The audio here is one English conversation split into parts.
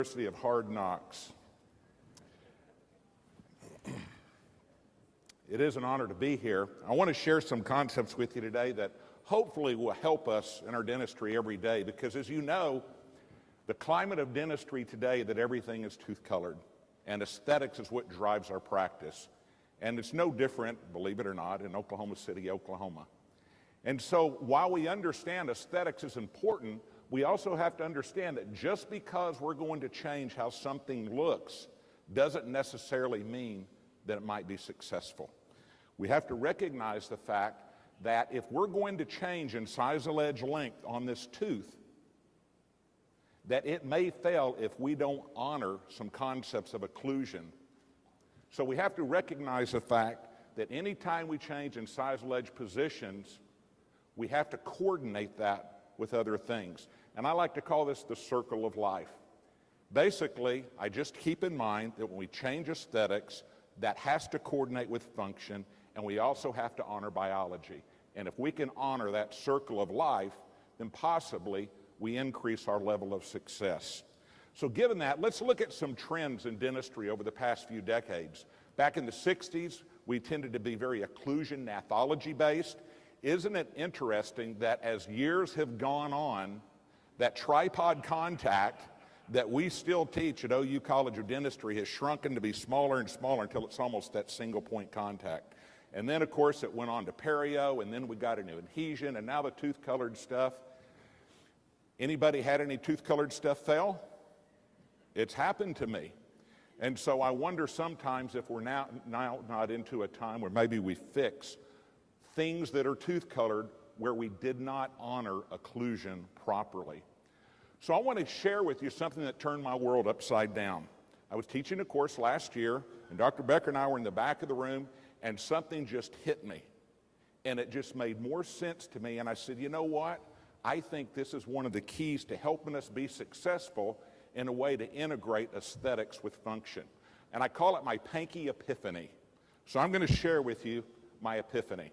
University of Hard Knocks. It is an honor to be here. I want to share some concepts with you today that hopefully will help us in our dentistry every day, because as you know, the climate of dentistry today that everything is tooth-colored, and aesthetics is what drives our practice. And it's no different, believe it or not, in Oklahoma City, Oklahoma. And so while we understand aesthetics is important, we also have to understand that just because we're going to change how something looks doesn't necessarily mean that it might be successful. We have to recognize the fact that if we're going to change incisal edge length on this tooth, that it may fail if we don't honor some concepts of occlusion. So we have to recognize the fact that anytime we change incisal edge positions, we have to coordinate that with other things. And I like to call this the circle of life. Basically, I just keep in mind that when we change aesthetics, that has to coordinate with function, and we also have to honor biology. And if we can honor that circle of life, then possibly we increase our level of success. So given that, let's look at some trends in dentistry over the past few decades. Back in the 60s, we tended to be very occlusion nathology based. Isn't it interesting that as years have gone on, that tripod contact that we still teach at OU College of Dentistry has shrunken to be smaller and smaller until it's almost that single point contact. And then of course it went on to perio, and then we got into adhesion, and now the tooth colored stuff. Anybody had any tooth colored stuff fail? It's happened to me. And so I wonder sometimes if we're now not into a time where maybe we fix things that are tooth colored where we did not honor occlusion properly. So I want to share with you something that turned my world upside down. I was teaching a course last year, and Dr. Becker and I were in the back of the room, and something just hit me. And it just made more sense to me, and I said, you know what? I think this is one of the keys to helping us be successful in a way to integrate aesthetics with function. And I call it my Pankey epiphany. So I'm going to share with you my epiphany.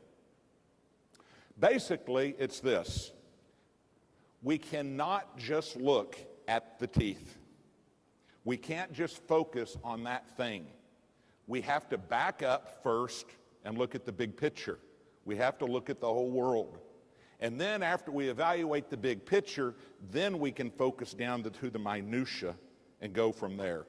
Basically, it's this. We cannot just look at the teeth. We can't just focus on that thing. We have to back up first and look at the big picture. We have to look at the whole world. And then after we evaluate the big picture, then we can focus down to the minutia and go from there.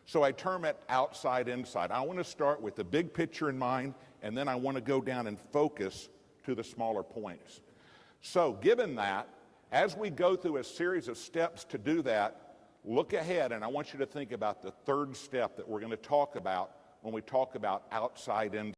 So I term it outside, inside. I want to start with the big picture in mind, and then I want to go down and focus to the smaller points. So given that, as we go through a series of steps to do that, look ahead, and I want you to think about the third step that we're going to talk about when we talk about outside, inside.